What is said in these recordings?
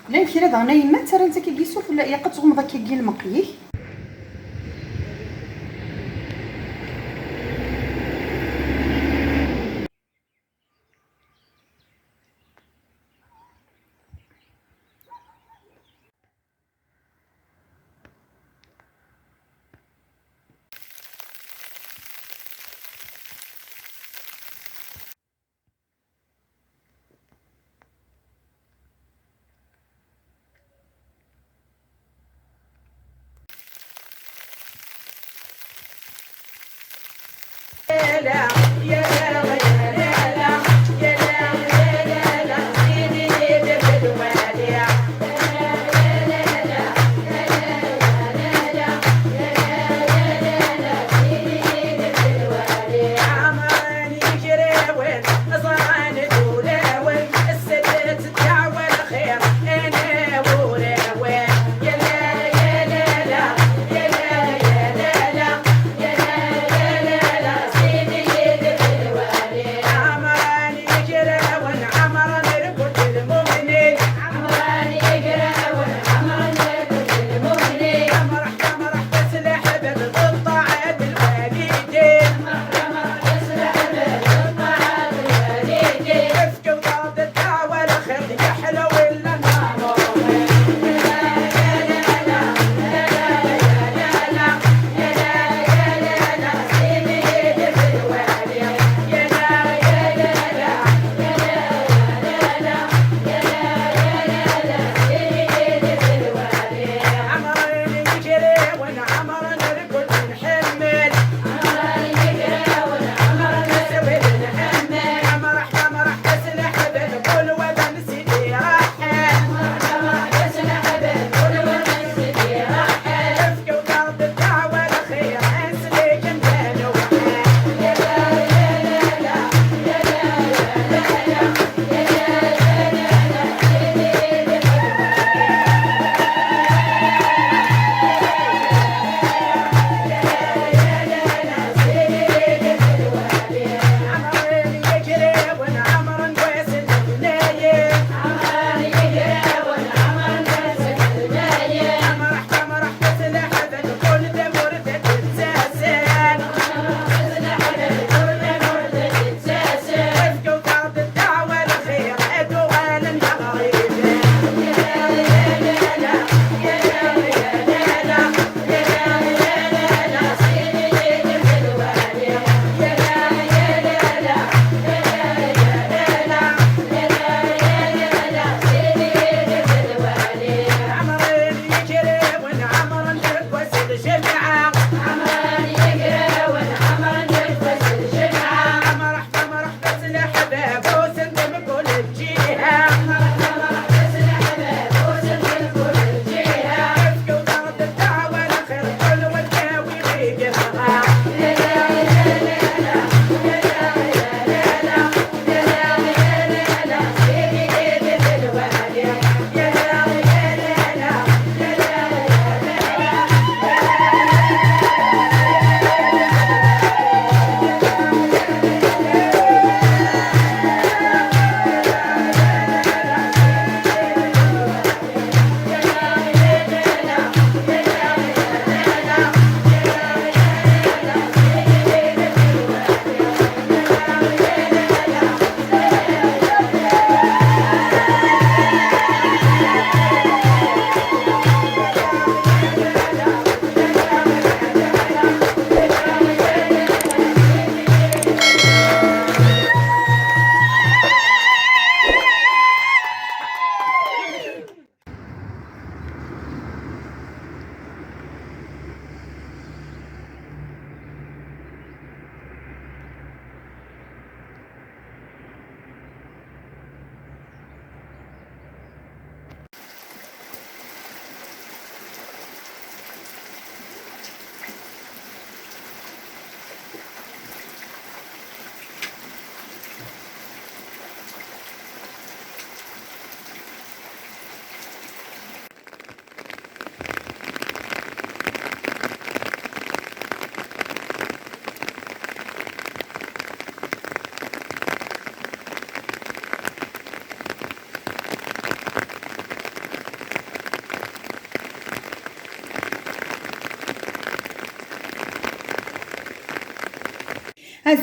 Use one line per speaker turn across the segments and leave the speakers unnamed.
لا يمكن هذا نايمه ترى انت كيسوف ولا يا قد تغمض كيجي المقيي.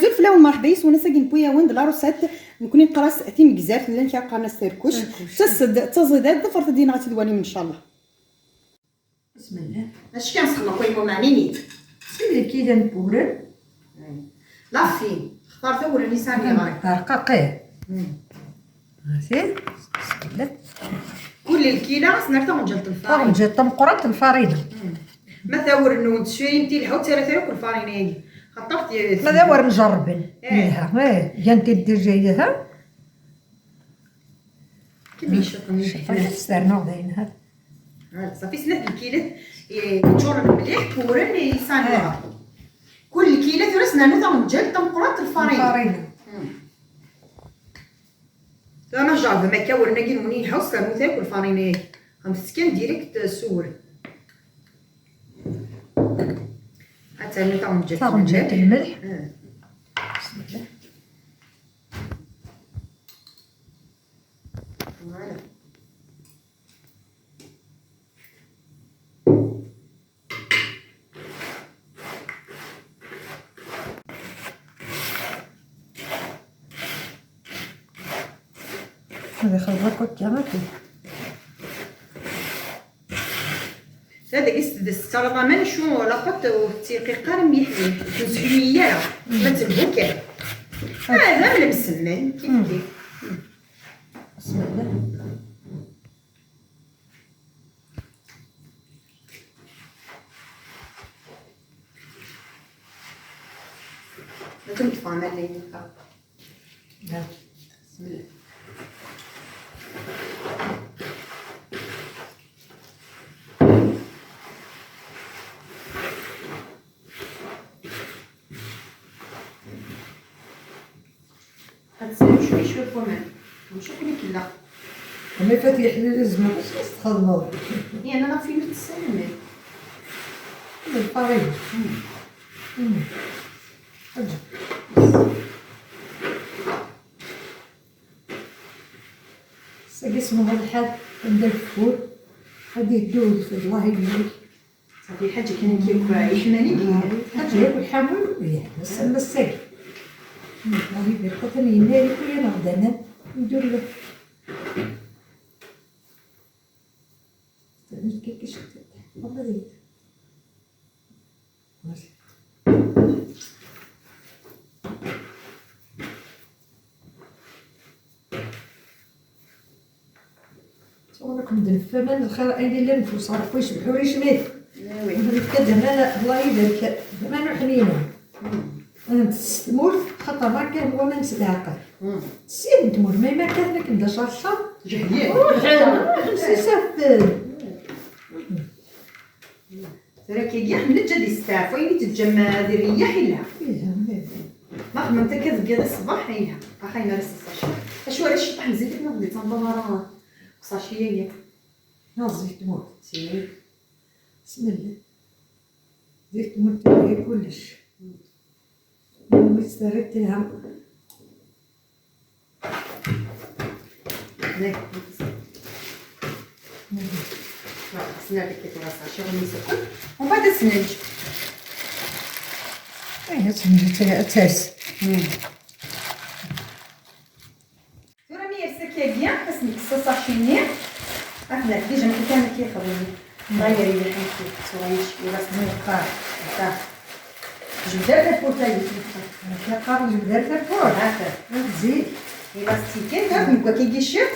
زول فلاو مرحبايس وانا ساكن بويا وند لا روسات نكوني قراص تيم كزاف اللي نتا قرنا سيركوش تصدد ضفرت دينا غتدواني ان شاء الله.
بسم الله.
اش كنسخنا خويا معنيني
سيدي كي نبورن
لا فين اختار اول لساني غير
رقاقي ماشي. بسم الله.
كل الكيله سنرتا مجلط الفارين
جات مقرات الفرينه
ما ثور انه تشري انت الحوت ثلاثه كل فارينه خطرت
هذا ور نجربن ليها جانت الدجاجها
كيفاش شطني
حنا استرنا داينها
صافي سنه الكيله يجور مليح بورن يساني كل كيله ثلاث نانو تاع مجلط مقرات الفارينه انا جاب ما كاور نجي مني الحوس كانوا تاكل فارينه مسكين ديريكت سور حتى انا تاع مجلط
الملح. بسم الله.
فوالا
هذا خلطة كامتي
هذا قست السلطه من شو لقط وتيقي مليح تنسحييه ما تنبوكي هذا من السمان كيف
بسم الله.
لازم تفهم اللي
لا.
بسم الله. هتسوي شوي كمان ونشوف اللي كلا
أنا فاتح لازم باش نستخدمو
يعني انا في السلمة
الفرينة. أجي ساقي اسمه هذا الحال ندير الفول غادي يدوز في الله يبارك.
صافي حاجه كان كيبقى يحماني
حاجة ياكل حامل وياه بس أما الساقي الله يبارك ثاني ينالك ويا نغدا أنا ندير له استنيت كي شفت والله زيد ماشي. راكم دنفمان الخير اين اللي نفوس عرفوا يشبحوا ريش ميت نقول كذا لا الله يبارك زمان حنينه انت تموت خاطر ما كان هو ما نتلاقى سير تموت ما كان لك ندا شرشر
جهديه
خمسة سافر
ترى كيجي من الجد يستعفوا اللي تتجمع دير رياح لها ما خممت كذا الصباح هي اخينا راسي اش ولا شي طحن زيت ما بديت نضرب صاشيه
نازل تموت سير بسم الله زيت تموت هي كلش ما استردت لها
هناك سنابك كي تراسها شغل يسكن ومن بعد السناج
ايه تسمى تاس
راني يرسك بيان بس نكسو صاشيني احنا ديجا ما كان كيخرج غير اللي حنتي تسويش وراس نقار صح جبدات البورتاي
كيقارن جبدات الفور
هكا
زيد
الاستيكين هاك كيجي الشيف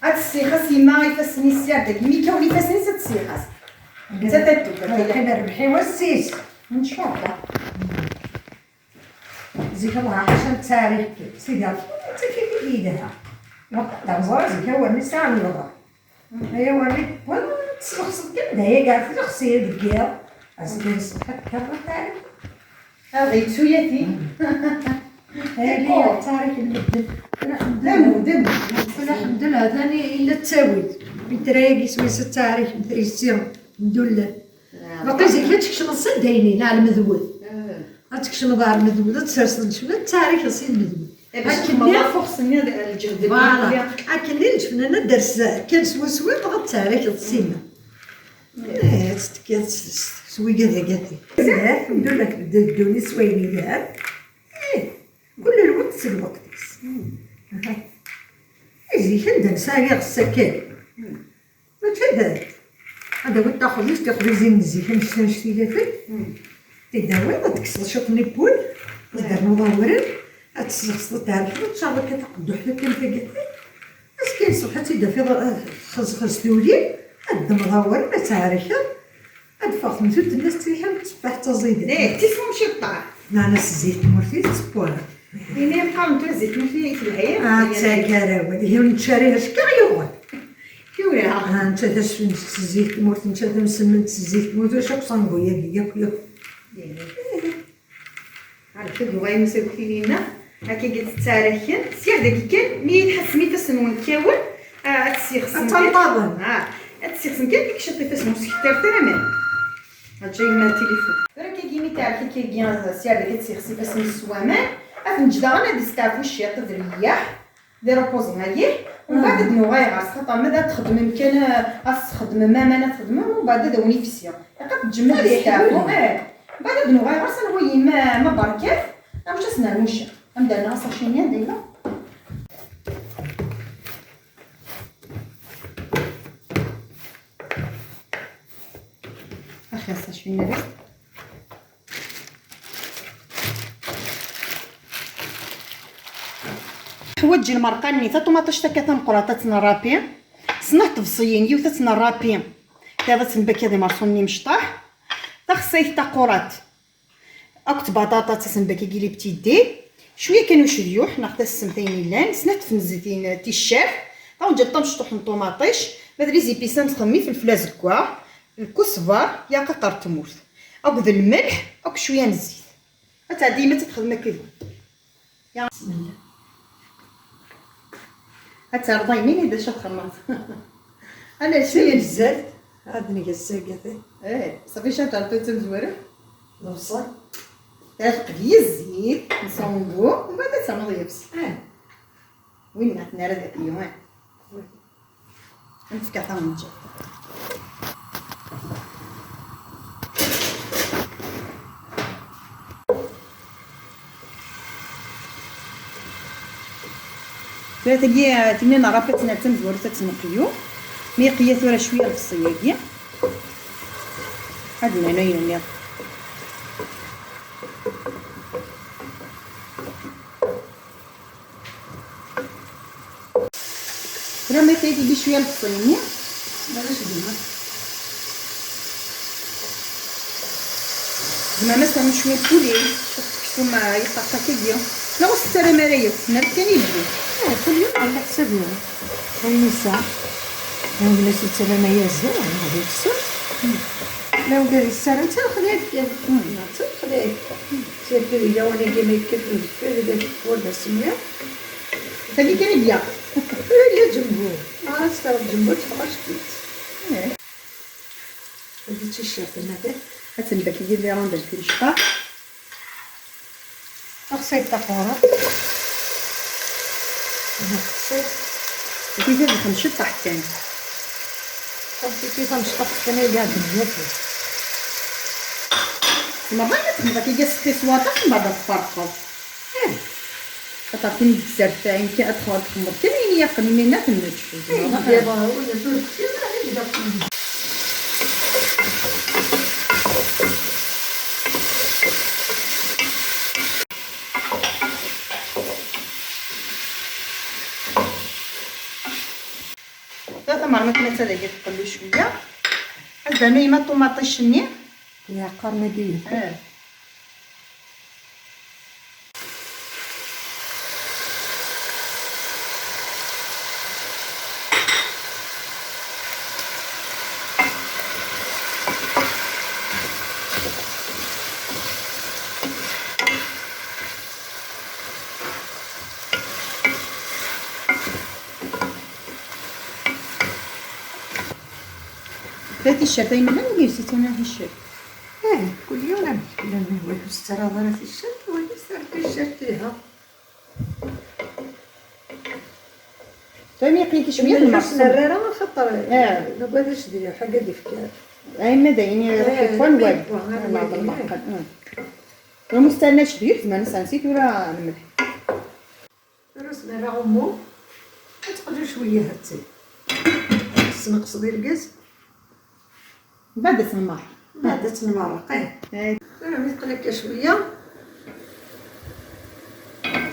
هاد السيخاس يما يفسني السيادة مي كوني فسني ست سيخاس انت تتوكل
حنا ربحي والسيس
ان شاء الله
زيك الله عشان التاريخ سيدي انت كيف بيدها وقت زوج هو النساء الوضع هي وريك ولا تسخص كده هي قاعده تغسل دقيقه اسكن صحت كبر تاريخ
هاي سويتي
هي التاريخ المدن
دم
الحمد لله ثاني الا التاويل بتراقي سويس التاريخ مدريسيون ندول باقي زيك تكشم الصديني لا المذود تكشم دار المذود تسرسل شنو التاريخ يصير المذود
لكن لا فوقسني الجهد
فوالا لكن اللي شفنا درس كان سوي بغى التاريخ تصينا سوي كذا الحمد لله بدا الدوني سويني دار تسلق وقتيس يجي كندا نسايا السكاك ما تهدى هذا هو تاخذ تاخذ زين الزيت نشتي لك تداوي ما تكسر شوط نيبول تدير مضورين تسلق تاع الحلو ان شاء الله كتقدو حتى كان تاكل بس كاين صبحه تيدا في خز تولي هاد مضور ما تعرفها هاد فاطمه جوج الناس تيحب تصبح تزيد
ليه تيسمو شي قطع
نعناس الزيت مرتي تصبوها
يعني بقى نتو زيت ماشي في العير
تاكاراوي هي نتشاريها شكايوغ
كيوريها
انت تاش الزيت مرت انت مسمنت الزيت مرت شاك صنبويا ياك
عرفت بغاي نسوي لينا هكا قلت تاريخيا سير داك كان مي تحس مي تسنون كاول تسيخسن
تنطابن
تسيخسن كان ديك شطي تسنون سكتير تمام هتجي من التليفون راه كيجيني تعرفي كي بيان سير داك تسيخسي باش نسوامان افنجدا انا ديستافو الشياط الرياح دير بوزي هايه ومن بعد دنو غايغار خاطر ماذا تخدم يمكن تخدم ما تخدم ومن بعد دوني في السيا يقد تجمع ديستافو بعد دنو غايغار سنوي ما بركات مش اسنا المشا نبدا ناصر شينيا دايره اخي هسه شويه ريت حوايج المرقاني تا طوماطيش تا كتنقرا تتنرابي صنعت بصيين يو تتنرابي هذا تنبك هذه مرسوني مشطاح تخصيت تا قرات اكت بطاطا تسنبكي كيلي بتيدي شويه كانوا شريوح ناخذ السمتين لان سنات في الزيتين تيشاف طون جات مشطوح طوماطيش مادري زيبيسان تخمي في الفلاز كوا الكزبر يا قطر تموت اكد الملح اك شويه الزيت حتى ديما تتخدم كذا يا بسم الله حتى رضاي مين اذا شاف خماط انا شويه
بزاف عادني كالساقه
صافي شات عرفتو تزوره
نوصل
تقلي الزيت نصونبو ومن بعد تنوض يبس وين نعطينا راه ذاك اليوم نفك عطا نجي ثلاثة تمنين رافت نتم زورة تنقيو مي قيات ورا شوية الفصية هاد العناية اللي راه ما تايدي بشويه الفصيني بلاش ديما زعما مثلا شويه البولي شفتو ما يطاقا كيدير لا وسط ترى مرايا نار كان يجي
كل يوم على حساب يوم كاين ساعه ما نقولش السلامه يا زين هذيك السر ما ندير السلامه حتى خديت حتى خديت سيرتي الا وانا كيما يكتبوا في داك ورده السميه
فاللي كان يبيع
لا جنبو استوى جنبو تفرش كيت هذيك الشاطه هذا
هتنبك يدير لي روندج في الشفا
اغسل الطفوره اغسل
كيف هذا تنشط حتى
كيف نشطح كما قاعد ناكل
ما بغيت تبغى كي سقي سواطه من بعد تفرقوا خاطر كاين بزاف تاع يمكن ادخل تخمر كاين ياقل منها تنجح
دابا هو اللي
ثلاثة مرات مثلا هي تقلو شويه هذا ما طوماطيش النيع
يا قرمديه
ثلاثة الشرطة يمنا ندير سيتونا في الشرط
كل يوم نعمل استراضنا في الشرط ونسر في الشرط
طيب يقيك شويه
المرسل الريره خطر ما بغيتش ندير حاجه ديال الفكار
اي ماذا يعني روحي كون واد راه ما استناش دير زعما نسيت ولا الملح
درسنا على عمو تقدر شويه هاتي نقص ديال الكاز
بعد تنمر
بعد تنمرق انا ملي تقلق شويه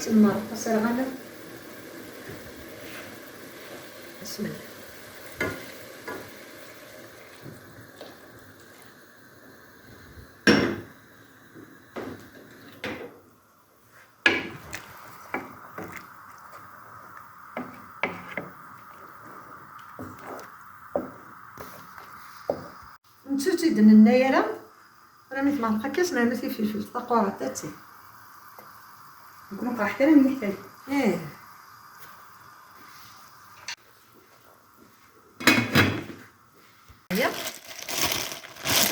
تنمرق سير غنم بسم الله. نشوتي دن النايره راني تمرقه كاس نعمتي فلفل طاقوره تاتي
نكون قرحت انا ملي حتى
ايه هيا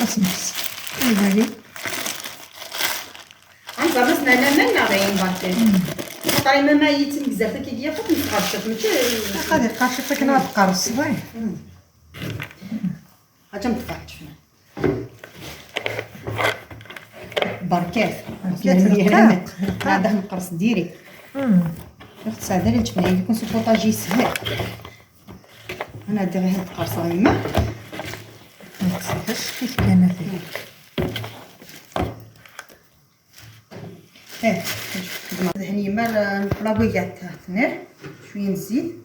اسمس هذه
عن راسنا انا غير بانتين طاي ما يتم بزاف كي ديال فوق نتقرشت ماشي
هذه قاشتك انا بقرص باين
هاتا متقاعد شنو بركات
بركات
هذا نقرص ديري اخت سعده اللي تبني يكون سو بوطاجي سهل انا ديري هاد القرصه غيما
ما تسيبهاش كيف كانت
هني ما البلاكو قاعد تنير شويه نزيد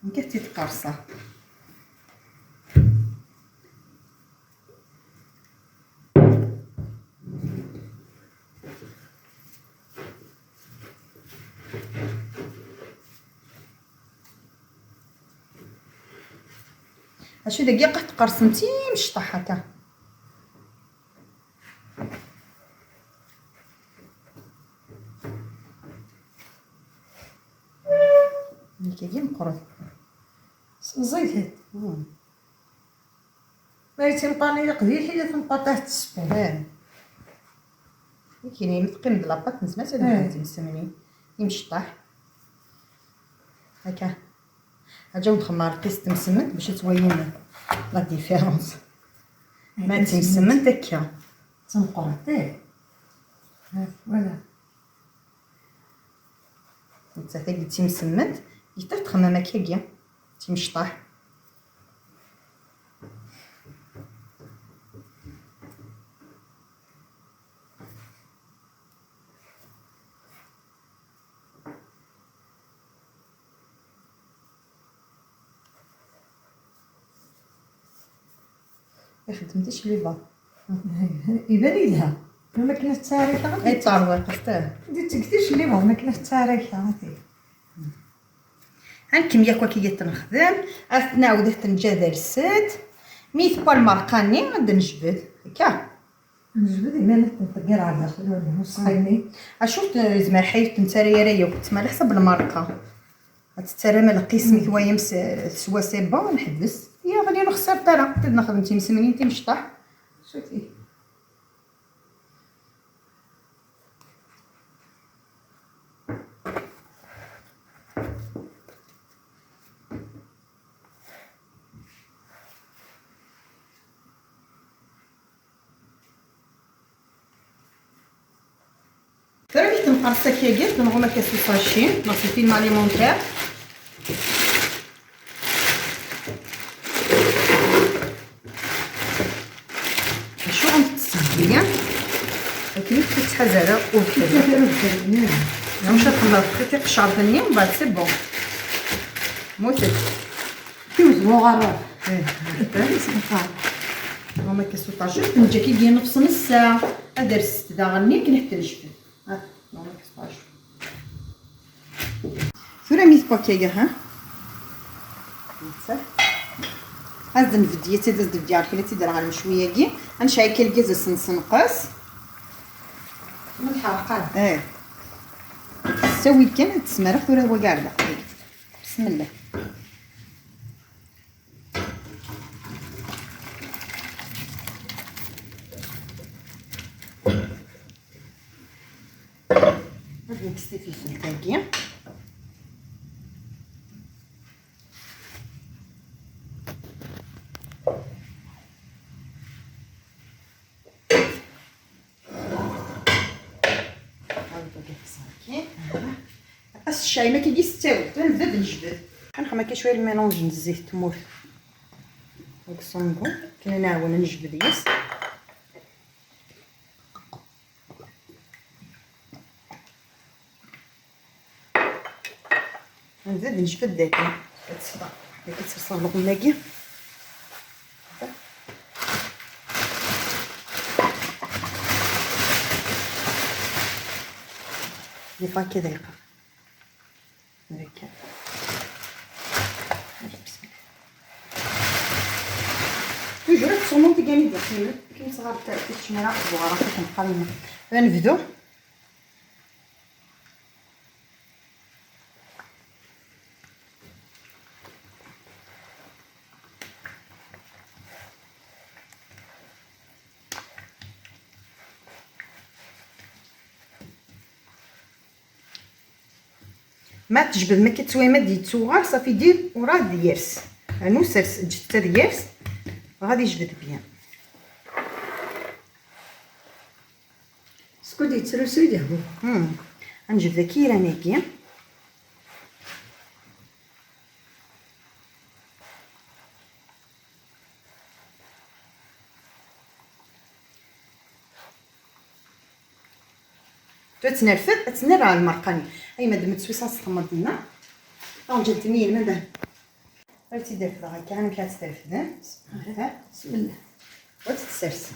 نكتي القرصه هادشي دقيقه تقرصمتي مشطح هكا اللي كيجي مقرض
زيت هاد ما يتمطاني قدير حيت تنطاطه السبون
كاينين متقيم د لاباط نسمع هذا تمسمني يمشطح هكا هاجا نخمر قيس تمسمن باش توين لا ديفيرونس ما تمسمن هكا
تنقرط فوالا
انت حتى قلتي مسمن حتى تخمم هكايا تيمشطح خدمتيش ليفا
يبان لها الماكله التاريخه
اي طاروق حتى
تقديش اللي هو الماكله التاريخه هذه
هالكميه كي تنخدم نعاود حتى نجا درست ميت با المارقاني غادي نجبد هكا
نجبد ايمانك ندير على داخل نصيني
اشوف زعما حيت نتاريا رايا كنت على حسب المارقه تترى ما القسم ثوايا سوا سي بون نحبس يا غادي نخسر ترى نخدم تيمسمنين تيمشطح
شوفي
فريت تنقرصا كياكيت نغوما كاسو فاشين نصي فيلم اليمونتير شو غنتسبيا ولكن كتحزر وكذا واش تخلط خيتي قشعر ثاني ومن بعد سي بون موتك
كيوز مغرب
نغوما كاسو فاشين نجا كيجي نص ساعه ادير الست داغني كنحتى نشفي ثورة ميت باكيا ها هذا الفيديو تيدز ديال كي تيدير على شويه كي غنشعل كي الكاز سنقص
من الحرقات
سوي كان تسمر ثورة هو قاعد بسم الله هذا نكستي في الفلتاكي خاص الشاي ما كيجي يستوي تنزيد نجبد غنخمك شويه الميلونج الزيت تمور داك الصندوق كنعاون نجبد ياس نزيد نجبد داك الصباع داك الصندوق الماكي دي فوا كذا يقع هكا توجور تصومونتي كامل داخل كاين صغار تاع التشميره صغار كنبقى غنبدو ما تجبد ما كتسوي ما ديتو صافي دير وراه ديرس انو سرس جبت ديرس غادي يجبد بيان
سكو يترسو يدهو
غنجبد كي راني بيان تتنرفد تنر على المرقاني اي مادام تسويسا تخمر دينا او جات ميل ماذا غادي دير في هكا انا كترفد
بسم الله
وتتسرسل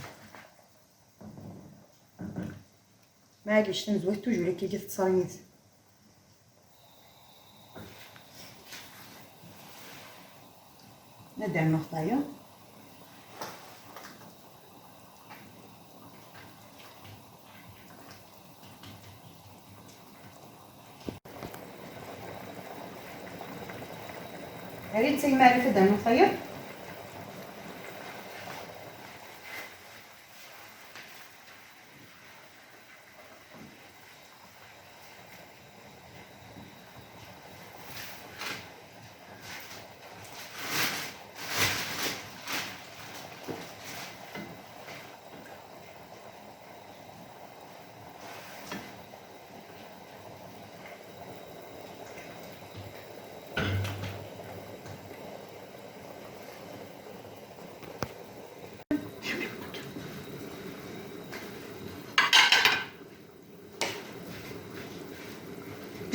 معليش تنزوه توجور كي جات تصايد ندير نقطايا ريت زي ما عرفت دهن الخير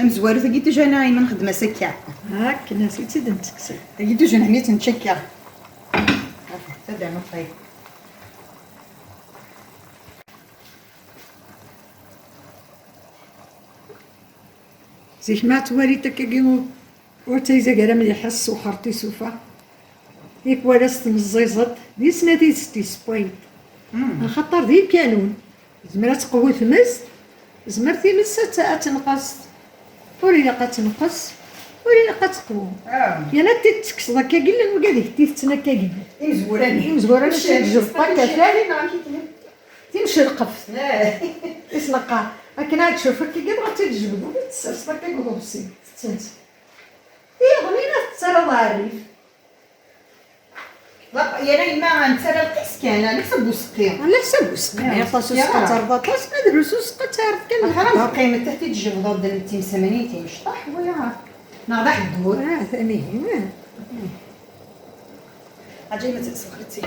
مزوارو تاكيتو جانا ايمن نخدم سكع
هاك نسيتي نتكسر
تاكيتو جانا ميت نتشكع تدعم الخير
زيك ما توالي تكاكيمو وتيزا قرا مليح حس وخرطي سوفا ياك ولا ستمزيزط دي سنادي ستي سبوينت خاطر دي كانون زمرا تقوي تمس زمرتي مسا تنقص ورينا قتنقص ورينا قتقوم يانا تتكس هكا قلنا وقادي تيتنا كاكي مزوراني تجربا كافالي تمشي القف اسنقا هكا تشوفك كي قد غتجبد وتسرس هكا قوبسي تنت غنينا ترى ظريف
لا يا ما نتسرى القيس كان على حسب وسقي
على حسب وسقي يا طاسو سقط 14 ندرسو سقط عارف كان
حرام قيمة تحت الجبدة ودير التيم 80 تيمشطح ويا ناضح الدور
ثاني
اجي ما تسخرتي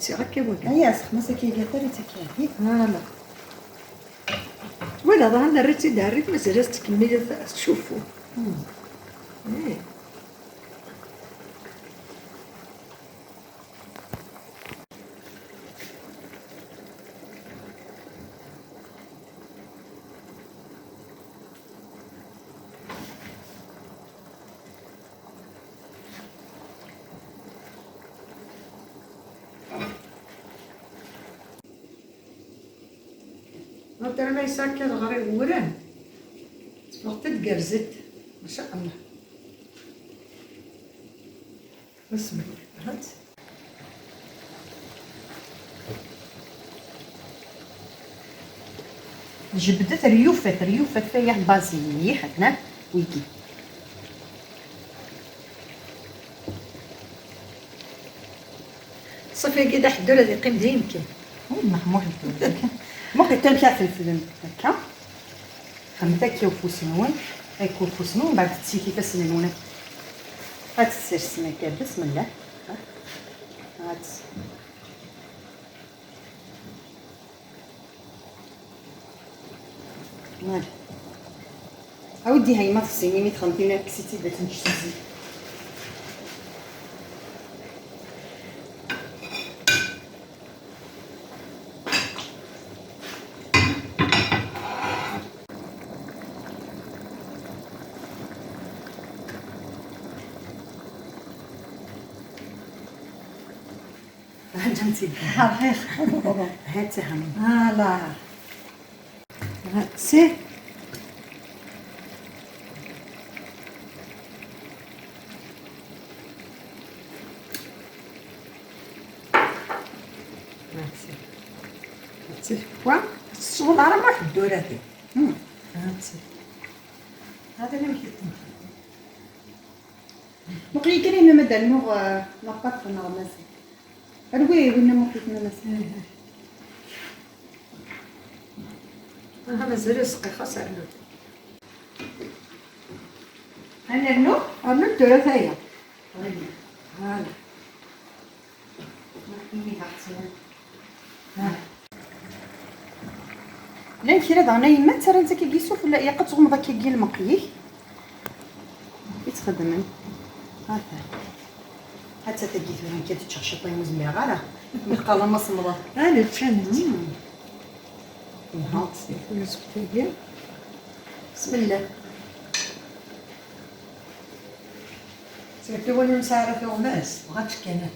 تسي هكا بوك
هيا سخ مسكي قطري تكي
لا ولا ظهرنا ريتي داريت مازال تكملي تشوفوا ترى ما يسكر غريب وران وقت تقرزت ما شاء الله بسم الله هات
جبدت ريوفة فيها بازي حنا ويكي
صافي كي حدو هذه قيم يمكن
محمود ممكن تمشي في الفيلم هكا خمتك وفوسنون هاي كوكوس من بعد تسيتي فاسنونك هاد السرسمه كاع بسم الله هاد مال اودي هاي ما تصيني مي تخلطينا كسيتي باش نشتي هانتي
خير
هات هم
لا سي هاتي وا الشغل راه ما حدو هذه هاتي هذا اللي مكتب
مقلي كريمه مدال نوغ ناباط نوغ ماسي الوي وين مقلي ماسي
انا مازال رزقي خاص علو
انا نو
انا الدرة هي هلا
لا كيرا دانا يما ترى انت كيسوف ولا يا قد تغمض كي المقلي يتخدم حتى تجي ثمن كي تشخشطي مزميره راه يبقى ما صمده
انا تشنت
نهار
بسم الله سيرتو وين مسارة في غماس بغاتش كان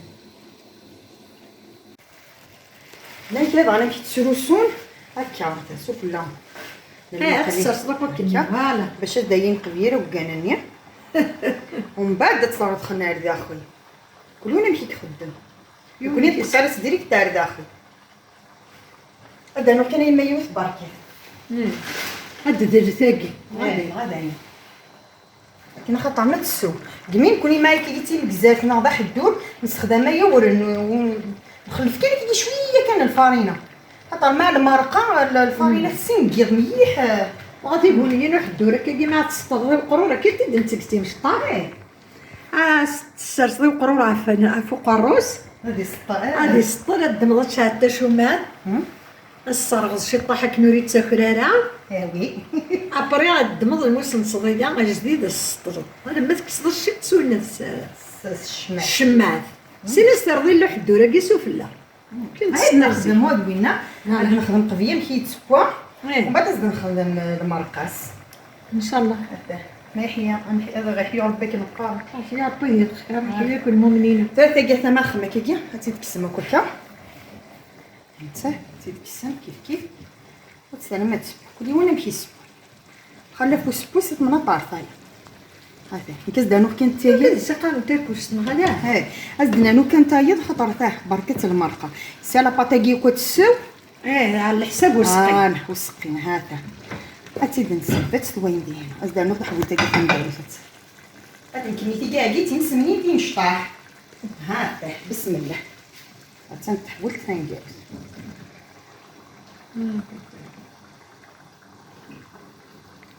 لا كيرا دانا كي تسروسون هكا تسوف لا
تصرص وكني فوالا
باش داين قبيره وكانانيا ومن بعد تطلع تدخلنا على داخل كلنا مشي تخدم يكوني تقرص ديريكت على داخل هذا نو كان يما يوث بركه
هاد درتاكي
غادي كنا خاطر عملت السو كمين كوني معايا كي قلتي بزاف ناضح الدور نستخدمها يورن ونخلف كي شويه كان الفارينه خاطر مع المرقه الفارينه تسنقيض مليح
وغادي يقول لي واحد الدوره كي ما تستغرب القروره كي تدنتكتي مش طاغي تسرسي القروره فوق الروس هادي سطر الدمضه شاده شومان الصرغ شي طاحك نوري تسكراره
وي
ابري الدمض الموسم صغيره جديد السطر انا ما تكسر شي تسولنا الشماعات سينا استرضي له حد الدوره كي سفله
هاي نخدم هاد وينا نخدم قضيه مشي تسكوا ومن بعد نخدم المرقاس
ان شاء الله
ما يحيى هذا غيحيى ربي كنبقى
يا ربي خير يحييك المؤمنين
ثلاثه كاع ثما خمه كي غادي تكسم كلكا انت تتكسم كيف وتسلمات كل يوم نمشي سبو خلف وسبوس من طرفاي هذا كاس دانو كان تايد
سقانو تاكوش نغلا
هاي ازدنا نو كان تايد خطر تاع بركه المرقه سي لا باطاكي كتسو
على الحساب وسقي
وسقينا هذا اتيد نسبت الوين ديالنا ازدنا حويت كي نديرت هذا كميتي كاع جيتي نسمني في نشطاح هذا بسم الله تنحول ثاني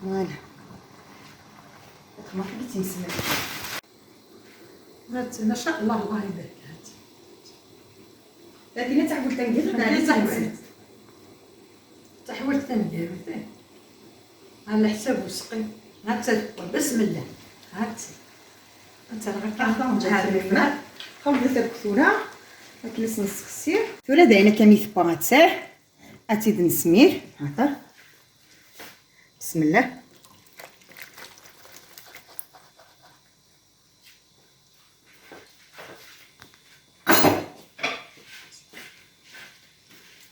فوالا ما حبيتي نسمع
ما شاء الله الله يبارك
لكن تحول تنقيض
تحول تندير على حساب وسقي بسم الله هات انت راه
خلصت الكثوره كنس نسخسير ثولا داينا كميث باراتاع اتيد نسمير هذا بسم الله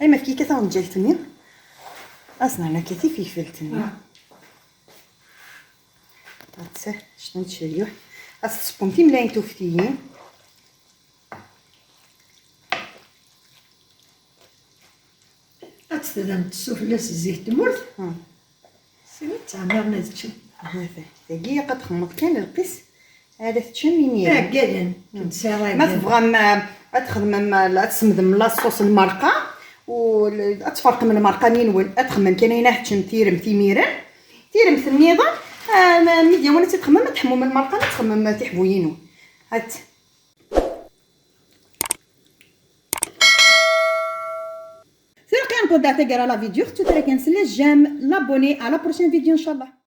اي ما كي كثر نجلتني اصلا انا كثير في فلتني هات شنو نشريوه اس سبونتي ملاين توفتيين
أتستخدم السفلة الزيت تمرت سينا تعمرنا تشم
هذا دقيقة قد خمط كان القس هذا تشمي
قاعدين
ما تبغى ما تخدم ما تسمدم لا صوص المرقة و تفرق من المرقة نين وين أتخمم كاينه تشم تيرم ثميرة تيرم ثميضة ميديا وانا تتخمم ما تحمم المرقه ما تخمم تحبوينو هات سير كان بوداتا كرا لا فيديو ختو ترا كنسلا جام لابوني على بروشين فيديو ان شاء الله.